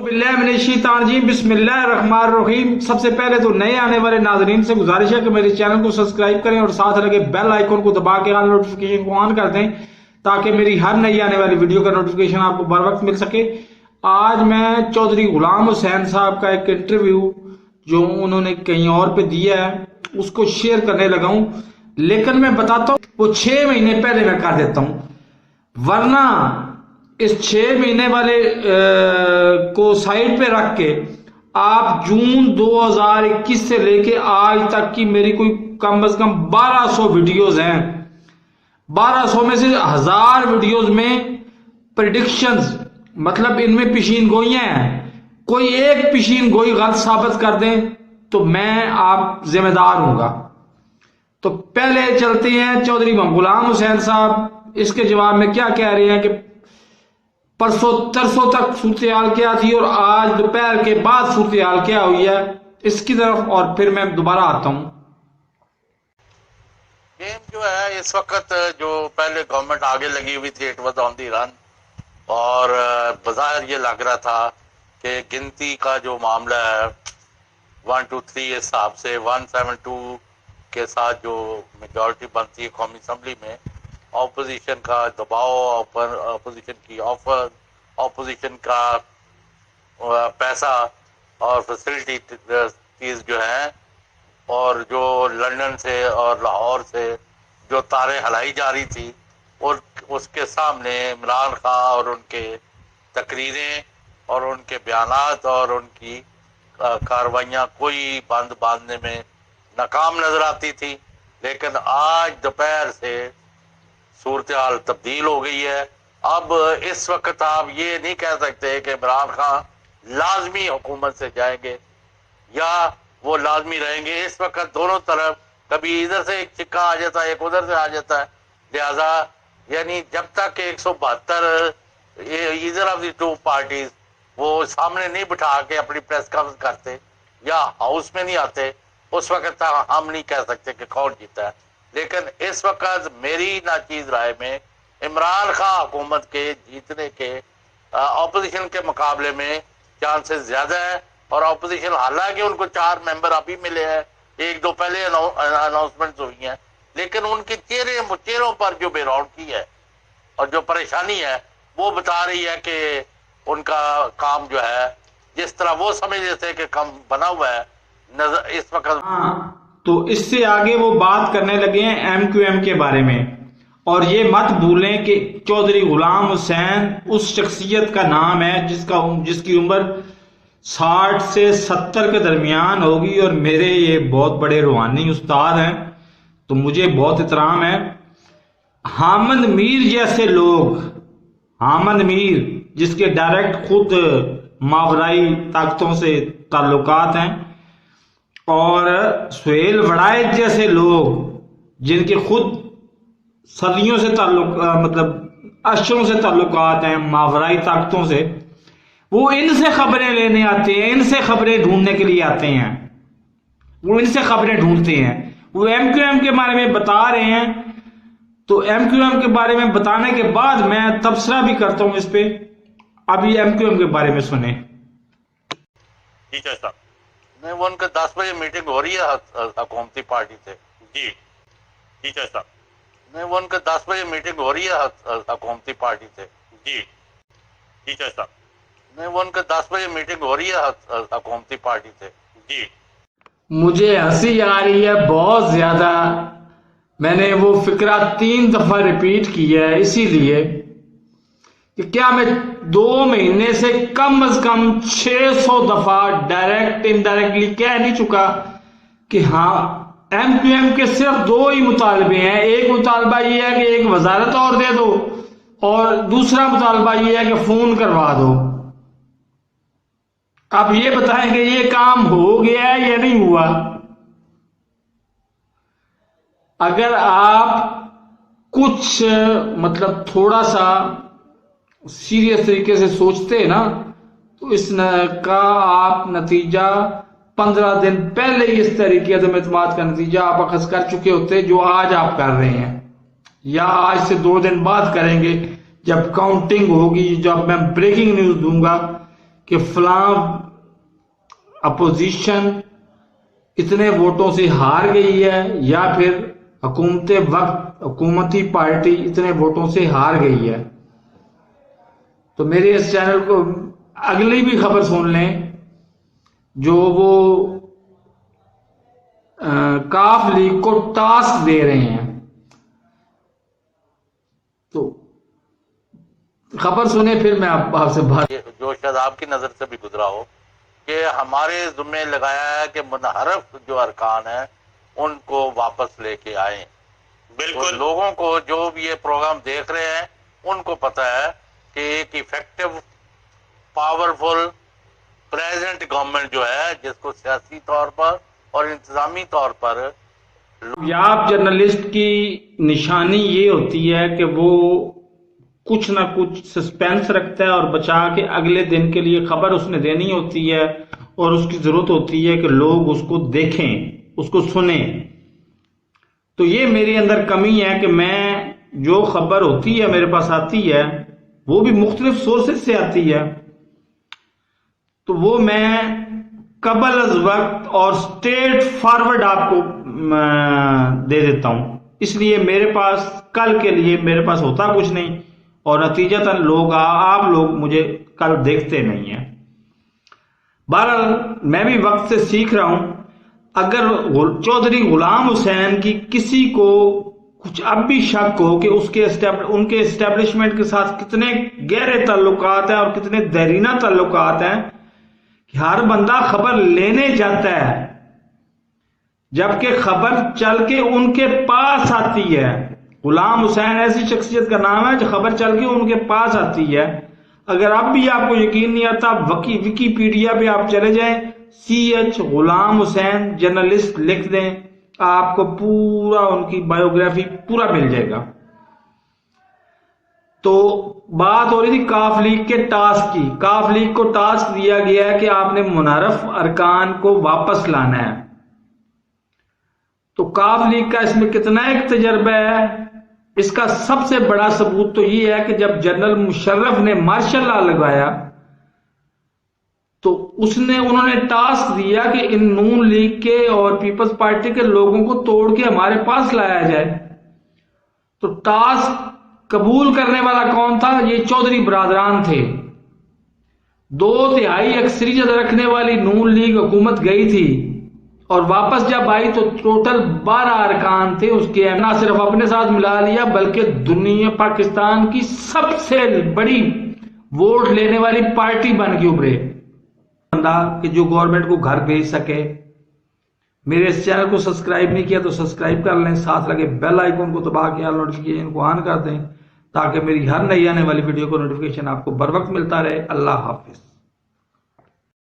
بسم اللہ الرحمن الرحیم۔ سب سے پہلے تو نئے آنے والے ناظرین سے گزارش ہے کہ میرے چینل کو سبسکرائب کریں اور ساتھ لگے بیل آئیکن کو دبا کے آل نوٹیفیکیشن کو آن کر دیں تاکہ میری ہر نئی آنے والی ویڈیو کا نوٹیفیکیشن آپ کو بر وقت مل سکے۔ آج میں چودھری غلام حسین صاحب کا ایک انٹرویو جو انہوں نے کہیں اور پہ دیا ہے اس کو شیئر کرنے لگا ہوں، لیکن میں بتاتا ہوں وہ 6 مہینے پہلے میں کر دیتا ہوں، ورنہ اس 6 مہینے والے کو سائٹ پہ رکھ کے آپ جون 2021 سے لے کے آج تک کی میری کوئی کم از کم 1200 ویڈیوز ہیں، 1200 میں سے 1000 ویڈیوز میں پریڈکشنز، مطلب ان میں پیشین گوئیاں ہیں، کوئی ایک پیشین گوئی غلط ثابت کر دیں تو میں آپ ذمہ دار ہوں گا۔ تو پہلے چلتے ہیں چودھری غلام حسین صاحب اس کے جواب میں کیا کہہ رہے ہیں کہ پرسوں ترسوں تک صورتحال کیا تھی اور آج دوپہر کے بعد صورتحال کیا ہوئی ہے، اس کی طرف اور پھر میں دوبارہ آتا ہوں۔ گیم جو ہے اس وقت جو پہلے گورنمنٹ آگے لگی ہوئی تھی، اٹ واز آن دی رن، اور بظاہر یہ لگ رہا تھا کہ گنتی کا جو معاملہ ہے 1 2 3 حساب سے 172 کے ساتھ جو میجورٹی بنتی ہے قومی اسمبلی میں، اپوزیشن کا دباؤ، اپوزیشن کی آفر، اپوزیشن کا پیسہ اور فیسلٹیز جو ہیں، اور جو لندن سے اور لاہور سے جو تاریں ہلائی جا رہی تھی، اور اس کے سامنے عمران خان اور ان کے تقریریں اور ان کے بیانات اور ان کی کاروائیاں کوئی بند باندھنے میں ناکام نظر آتی تھی۔ لیکن آج دوپہر سے صورتحال تبدیل ہو گئی ہے۔ اب اس وقت آپ یہ نہیں کہہ سکتے کہ عمران خان لازمی حکومت سے جائیں گے یا وہ لازمی رہیں گے۔ اس وقت دونوں طرف کبھی ادھر سے ایک چکا آ جاتا ہے، ایک ادھر سے آ جاتا ہے، لہذا یعنی جب تک 172 either of the two parties وہ سامنے نہیں بٹھا کے اپنی پریس کانفرنس کرتے یا ہاؤس میں نہیں آتے، اس وقت تک ہم نہیں کہہ سکتے کہ کون جیتا ہے۔ لیکن اس وقت میری ناچیز رائے میں عمران خان حکومت کے جیتنے کے اپوزیشن کے مقابلے میں چانسز زیادہ ہیں، اور اپوزیشن حالانکہ ان کو 4 ممبر ابھی ملے ہیں، 1-2 پہلے اناؤنسمنٹ ہوئی ہیں، لیکن ان کے چہروں پر جو بے رونقی ہے اور جو پریشانی ہے وہ بتا رہی ہے کہ ان کا کام جو ہے جس طرح وہ سمجھتے تھے کہ کام بنا ہوا ہے اس وقت۔ تو اس سے آگے وہ بات کرنے لگے ہیں MQM کے بارے میں، اور یہ مت بھولیں کہ چودھری غلام حسین اس شخصیت کا نام ہے جس کی عمر 60 سے 70 کے درمیان ہوگی، اور میرے یہ بہت بڑے روحانی استاد ہیں تو مجھے بہت احترام ہے۔ حامد میر جیسے لوگ، حامد میر جس کے ڈائریکٹ خود ماورائی طاقتوں سے تعلقات ہیں، اور سہیل وڑائچ جیسے لوگ جن کے خود صدیوں سے مطلب اشروں سے تعلقات ہیں ماورائی طاقتوں سے، وہ ان سے خبریں لینے آتے ہیں، ان سے خبریں ڈھونڈنے کے لیے آتے ہیں، وہ ان سے خبریں ڈھونڈتے ہیں۔ وہ MQM کے بارے میں بتا رہے ہیں، تو MQM کے بارے میں بتانے کے بعد میں تبصرہ بھی کرتا ہوں اس پہ۔ ابھی MQM کے بارے میں سنیں۔ ٹھیک ہے صاحب، نہیں وہ ان کا 10 بجے میٹنگ ہو رہی ہے حکومتی پارٹی سے۔ جی ٹھیک ہے صاحب، نہیں وہ ان کا 10 بجے میٹنگ ہو رہی ہے حکومتی پارٹی سے۔ جی ٹھیک ہے صاحب، نہیں وہ ان کا 10 بجے میٹنگ ہو رہی ہے حکومتی پارٹی سے۔ جی مجھے ہنسی آ رہی ہے بہت زیادہ، میں نے وہ فقرہ 3 دفعہ ریپیٹ کیا ہے اسی لیے کہ کیا میں 2 مہینے سے کم از کم 600 دفعہ ڈائریکٹ انڈائریکٹلی کہہ نہیں چکا کہ ہاں MQM کے صرف 2 ہی مطالبے ہیں۔ ایک مطالبہ یہ ہے کہ ایک وزارت اور دے دو، اور دوسرا مطالبہ یہ ہے کہ فون کروا دو۔ اب یہ بتائیں کہ یہ کام ہو گیا ہے یا نہیں ہوا؟ اگر آپ کچھ مطلب تھوڑا سا سیریس طریقے سے سوچتے نا تو اس کا آپ نتیجہ 15 دن پہلے ہی اس طریقے عدم اعتماد کا نتیجہ آپ اخذ کر چکے ہوتے جو آج آپ کر رہے ہیں، یا آج سے 2 دن بعد کریں گے جب کاؤنٹنگ ہوگی، جب میں بریکنگ نیوز دوں گا کہ فلاں اپوزیشن اتنے ووٹوں سے ہار گئی ہے یا پھر حکومتی پارٹی اتنے ووٹوں سے ہار گئی ہے. تو میرے اس چینل کو اگلی بھی خبر سن لیں جو وہ کاف لیگ کو ٹاسک دے رہے ہیں. تو خبر سنیں پھر میں آپ سے بات. جو شاید آپ کی نظر سے بھی گزرا ہو کہ ہمارے ذمہ لگایا ہے کہ منحرف جو ارکان ہیں ان کو واپس لے کے آئیں. بالکل لوگوں کو جو بھی یہ پروگرام دیکھ رہے ہیں ان کو پتہ ہے کہ ایک ایفیکٹو پاورفل پریزنٹ گورنمنٹ جو ہے جس کو سیاسی طور پر اور انتظامی طور پر کامیاب جرنلسٹ کی نشانی یہ ہوتی ہے کہ وہ کچھ نہ کچھ سسپینس رکھتا ہے اور بچا کے اگلے دن کے لیے خبر اس نے دینی ہوتی ہے اور اس کی ضرورت ہوتی ہے کہ لوگ اس کو دیکھیں اس کو سنیں. تو یہ میرے اندر کمی ہے کہ میں جو خبر ہوتی ہے میرے پاس آتی ہے وہ بھی مختلف سورسز سے آتی ہے تو وہ میں قبل از وقت اور سٹیٹ فارورڈ آپ کو دے دیتا ہوں. اس لیے میرے پاس کل کے لیے میرے پاس ہوتا کچھ نہیں اور نتیجتاً آپ لوگ مجھے کل دیکھتے نہیں ہیں. بہرحال میں بھی وقت سے سیکھ رہا ہوں. اگر چودھری غلام حسین کی کسی کو کچھ اب بھی شک ہو کہ ان کے اسٹیبلشمنٹ کے ساتھ کتنے گہرے تعلقات ہیں اور کتنے دیرینہ تعلقات ہیں کہ ہر بندہ خبر لینے جاتا ہے جبکہ خبر چل کے ان کے پاس آتی ہے. غلام حسین ایسی شخصیت کا نام ہے جو خبر چل کے ان کے پاس آتی ہے. اگر اب بھی آپ کو یقین نہیں آتا ویکیپیڈیا پہ آپ چلے جائیں CH غلام حسین جرنلسٹ لکھ دیں آپ کو پورا ان کی بایوگرافی پورا مل جائے گا. تو بات ہو رہی تھی کاف لیگ کے ٹاسک کی. کاف لیگ کو ٹاسک دیا گیا ہے کہ آپ نے منحرف ارکان کو واپس لانا ہے. تو کاف لیگ کا اس میں کتنا ایک تجربہ ہے اس کا سب سے بڑا ثبوت تو یہ ہے کہ جب جنرل مشرف نے مارشل لا لگایا تو انہوں نے ٹاسک دیا کہ ان نون لیگ کے اور پیپلز پارٹی کے لوگوں کو توڑ کے ہمارے پاس لایا جائے. تو ٹاسک قبول کرنے والا کون تھا؟ یہ چودھری برادران تھے. 2/3 اکثریت رکھنے والی نون لیگ حکومت گئی تھی اور واپس جب آئی تو ٹوٹل 12 ارکان تھے اس کے. نہ صرف اپنے ساتھ ملا لیا بلکہ دنیا پاکستان کی سب سے بڑی ووٹ لینے والی پارٹی بن کے ابھرے بندہ کہ جو گورنمنٹ کو گھر بھیج سکے. میرے اس چینل کو سبسکرائب نہیں کیا تو سبسکرائب کر لیں. ساتھ لگے بیل آئیکن کو دبا کے آل نوٹیفیکیشن کو آن کر دیں تاکہ میری ہر نئی آنے والی ویڈیو کو نوٹیفیکیشن آپ کو بر وقت ملتا رہے. اللہ حافظ.